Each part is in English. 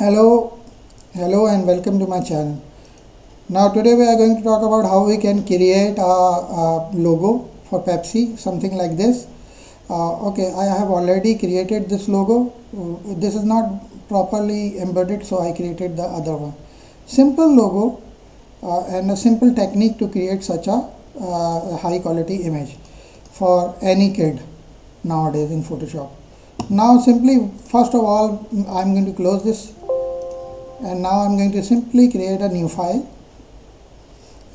Hello, hello and welcome to my channel. Now today we are going to talk about how we can create a logo for Pepsi, something like this. Okay, I have already created this logo. This is not properly embedded, so I created the other one. Simple logo and a simple technique to create such a high quality image for any kid nowadays in Photoshop. Now simply first of all I'm going to close this, and now I'm going to simply create a new file,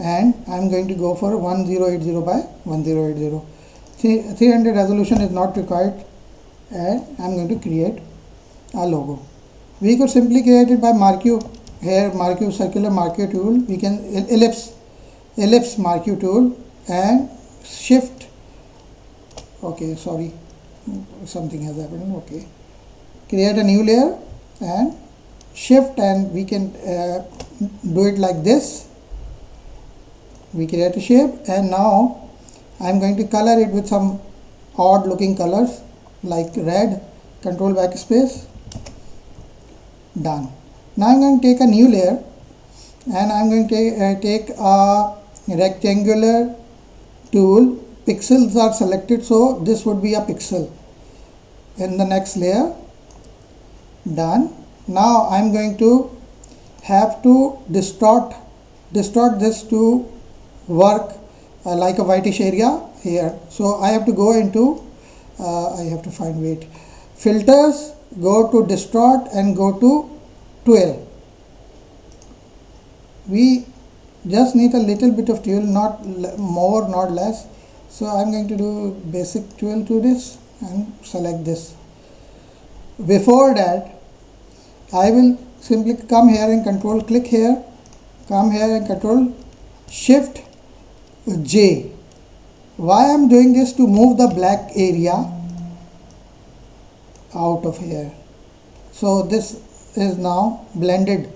and I'm going to go for 1080 by 1080. 300 resolution is not required, and I'm going to create a logo. We could simply create it by marquee. Here marquee, circular marquee tool, we can ellipse marquee tool and shift. Okay, sorry, something has happened. Okay, create a new layer and shift, and we can do it like this. We create a shape, and now I'm going to color it with some odd looking colors like red. Control backspace. Done. Now I'm going to take a new layer, and I'm going to take a rectangular tool. Pixels are selected, so this would be a pixel in the next layer. Done. Now I'm going to have to distort this to work like a whitish area here. So I have to go into I have to find filters, go to distort and go to 12. We just need a little bit of 12, not more, not less. So I'm going to do basic 12 to this and select this. Before that, I will simply come here and control click here, come here and control shift J. Why I am doing this? To move the black area out of here. So this is now blended.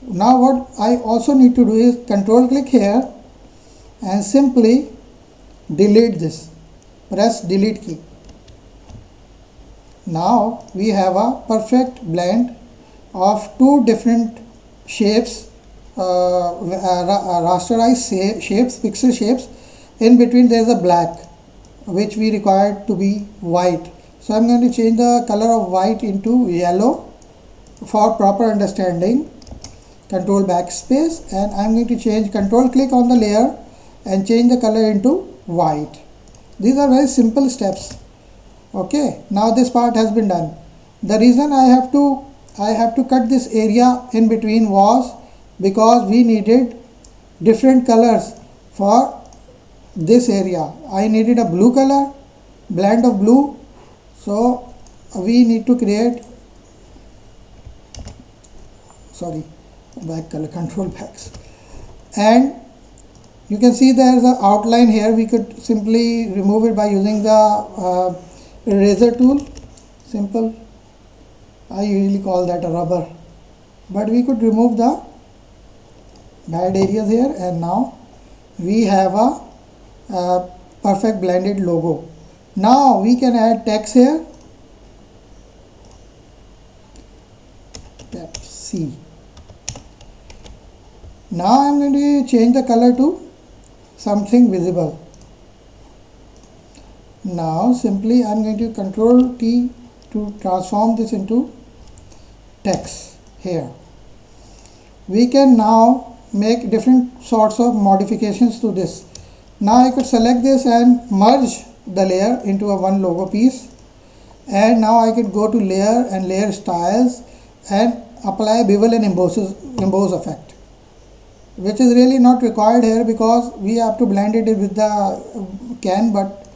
Now what I also need to do is control click here and simply delete this. Press delete key. Now we have a perfect blend of two different shapes, rasterized shapes, pixel shapes. In between there is a black, which we require to be white. So I'm going to change the color of white into yellow for proper understanding. Control backspace, and I'm going to change, control click on the layer and change the color into white. These are very simple steps. Okay, now this part has been done. The reason I have to cut this area in between was because we needed different colors for this area. I needed a blue color, blend of blue, so we need to create, sorry, back color, control backs, and you can see there is an outline here. We could simply remove it by using the eraser tool. Simple. I usually call that a rubber, but we could remove the bad areas here, and now we have a perfect blended logo. Now we can add text here. Pepsi. Now I'm going to change the color to something visible. Now simply I'm going to control T to transform this into text here. We can now make different sorts of modifications to this. Now I could select this and merge the layer into a one logo piece, and now I could go to layer and layer styles and apply bevel and emboss effect, which is really not required here because we have to blend it with the can, but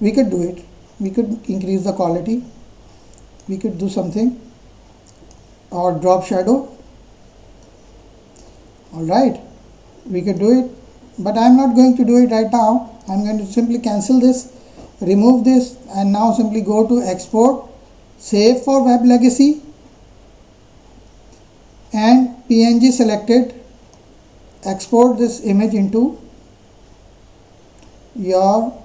we could do it. We could increase the quality, we could do something, or drop shadow. Alright, we could do it, but I'm not going to do it right now. I'm going to simply cancel this, remove this, and now simply go to export, save for web legacy, and PNG selected. Export this image into your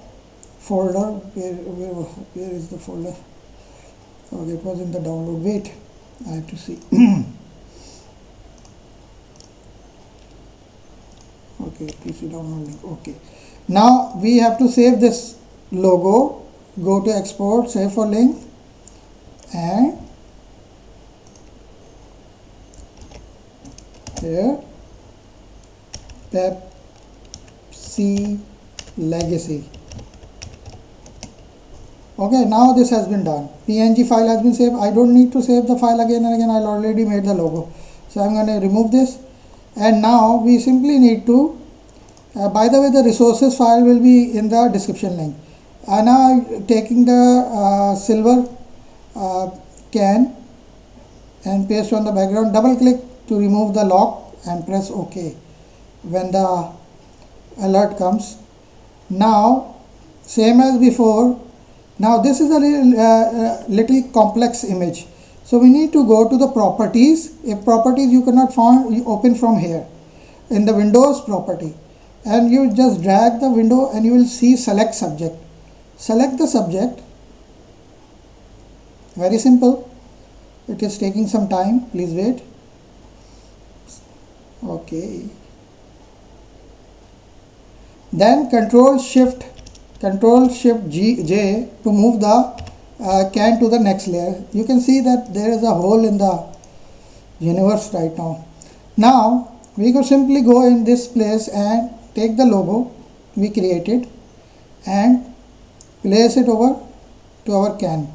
folder. Where is the folder? Okay, it was in the download. Wait, I have to see. okay, PC download link, okay. Now we have to save this logo. Go to export, save for link, and here Pepsi Legacy. Okay, now this has been done. PNG file has been saved. I don't need to save the file again and again. I already made the logo. So I'm going to remove this. And now we simply need to, by the way, the resources file will be in the description link. And now I'm taking the silver can and paste on the background. Double click to remove the lock and press OK when the alert comes. Now, same as before. Now this is a little complex image. So we need to go to the properties. If properties you cannot find, you open from here in the Windows property, and you just drag the window and you will see select subject. Select the subject. Very simple. It is taking some time. Please wait. Okay. Then Control Shift J to move the can to the next layer. You can see that there is a hole in the universe right now. Now we could simply go in this place and take the logo we created and place it over to our can.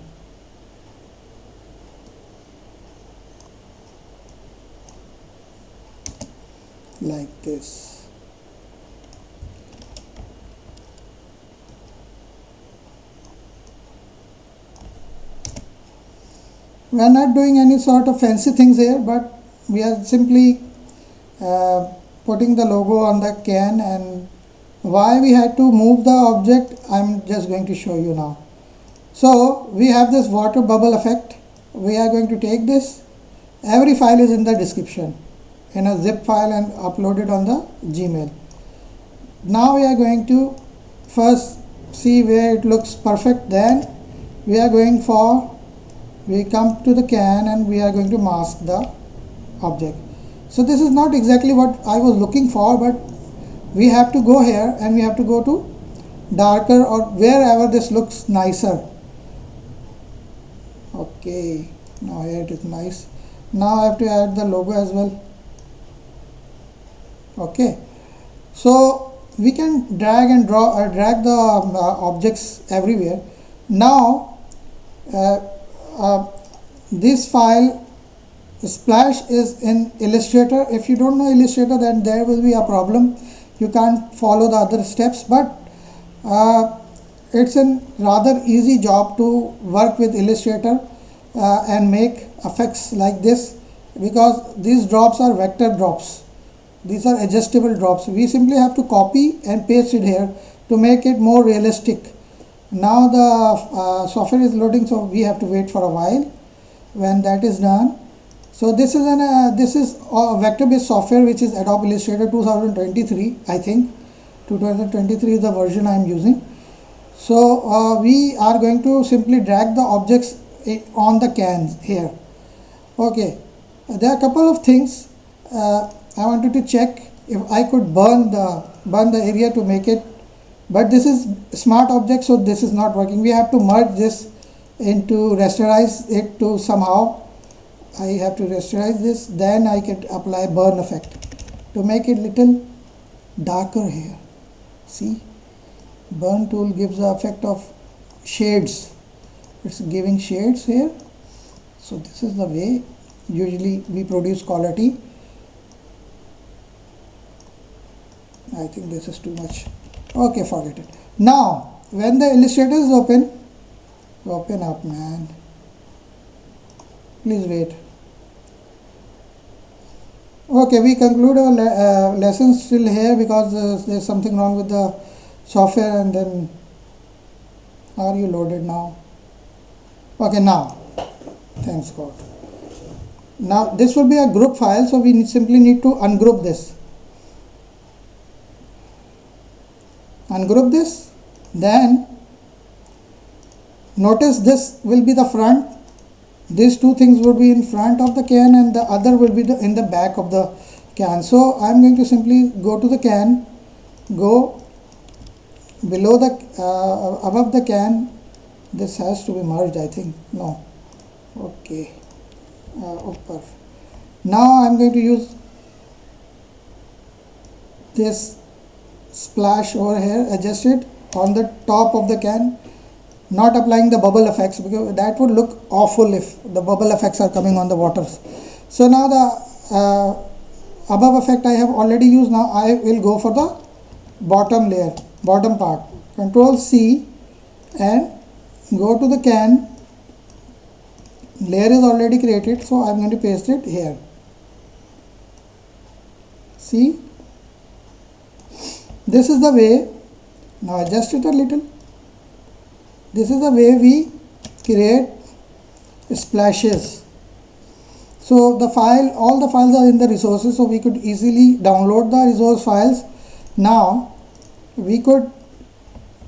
Like this. We are not doing any sort of fancy things here, but we are simply putting the logo on the can. And why we had to move the object, I'm just going to show you now. So we have this water bubble effect. We are going to take this. Every file is in the description in a zip file and upload it on the Gmail. Now we are going to first see where it looks perfect. Then we are going for, we come to the can and we are going to mask the object. So this is not exactly what I was looking for, but we have to go here and we have to go to darker or wherever this looks nicer. Okay, now here it is nice. Now I have to add the logo as well. Okay, so we can drag and drag the objects everywhere. Now this file Splash is in Illustrator. If you don't know Illustrator, then there will be a problem. You can't follow the other steps, but it's a rather easy job to work with Illustrator and make effects like this, because these drops are vector drops. These are adjustable drops. We simply have to copy and paste it here to make it more realistic. Now the software is loading, so we have to wait for a while. When that is done, so this is a vector-based software which is Adobe Illustrator 2023. I think 2023 is the version I am using. So we are going to simply drag the objects on the cans here. Okay, there are a couple of things I wanted to check if I could burn the area to make it, but this is smart object, so this is not working. We have to merge this into rasterize it to somehow. I have to rasterize this, then I can apply burn effect to make it little darker here. See, burn tool gives the effect of shades. It's giving shades here. So this is the way usually we produce quality. I think this is too much. Okay, forget it. Now when the Illustrator is open up, man, please wait. Okay, we conclude our lesson still here because there's something wrong with the software. And then are you loaded now? Okay, now thanks God. Now this will be a group file, so we simply need to ungroup this. Ungroup this, then notice this will be the front. These two things will be in front of the can and the other will be in the back of the can. So I am going to simply go to the can go below the above the can. This has to be merged, I think. No. Okay. Upper. Now I'm going to use this splash over here, adjust it on the top of the can, not applying the bubble effects, because that would look awful if the bubble effects are coming on the waters. So now the above effect I have already used. Now I will go for the bottom layer, bottom part. Control C and go to the can. Layer is already created, so I am going to paste it here. See, this is the way. Now adjust it a little. This is the way we create splashes. So the file, all the files are in the resources, so we could easily download the resource files. Now we could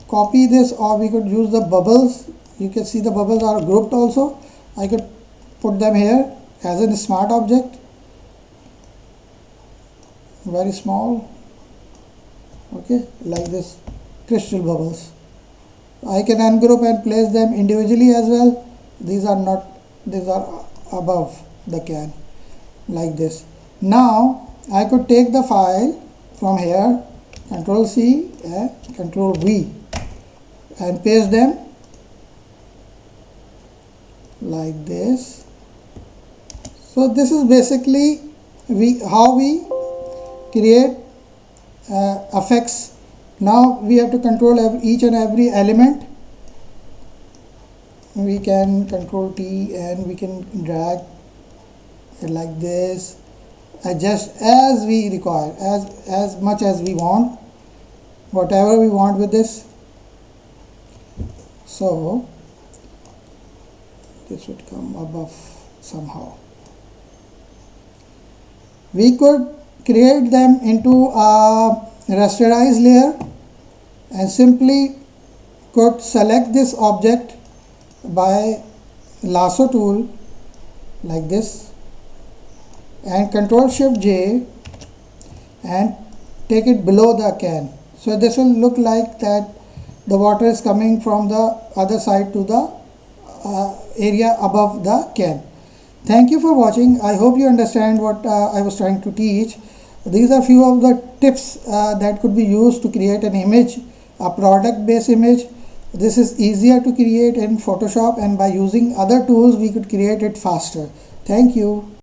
copy this, or we could use the bubbles. You can see the bubbles are grouped also. I could put them here as a smart object, very small, okay, like this, crystal bubbles. I can ungroup and place them individually as well. These are not, these are above the can, like this. Now I could take the file from here, Control C and Control V, and paste them like this. So this is basically how we create effects. Now we have to control each and every element. We can Control T and we can drag it like this, adjust as we require, as much as we want, whatever we want with this. So this would come above somehow. We could create them into a rasterized layer and simply could select this object by lasso tool like this and Control Shift J and take it below the can. So this will look like that the water is coming from the other side to the area above the can. Thank you for watching. I hope you understand what I was trying to teach. These are few of the tips that could be used to create an image, a product based image. This is easier to create in Photoshop, and by using other tools we could create it faster. Thank you.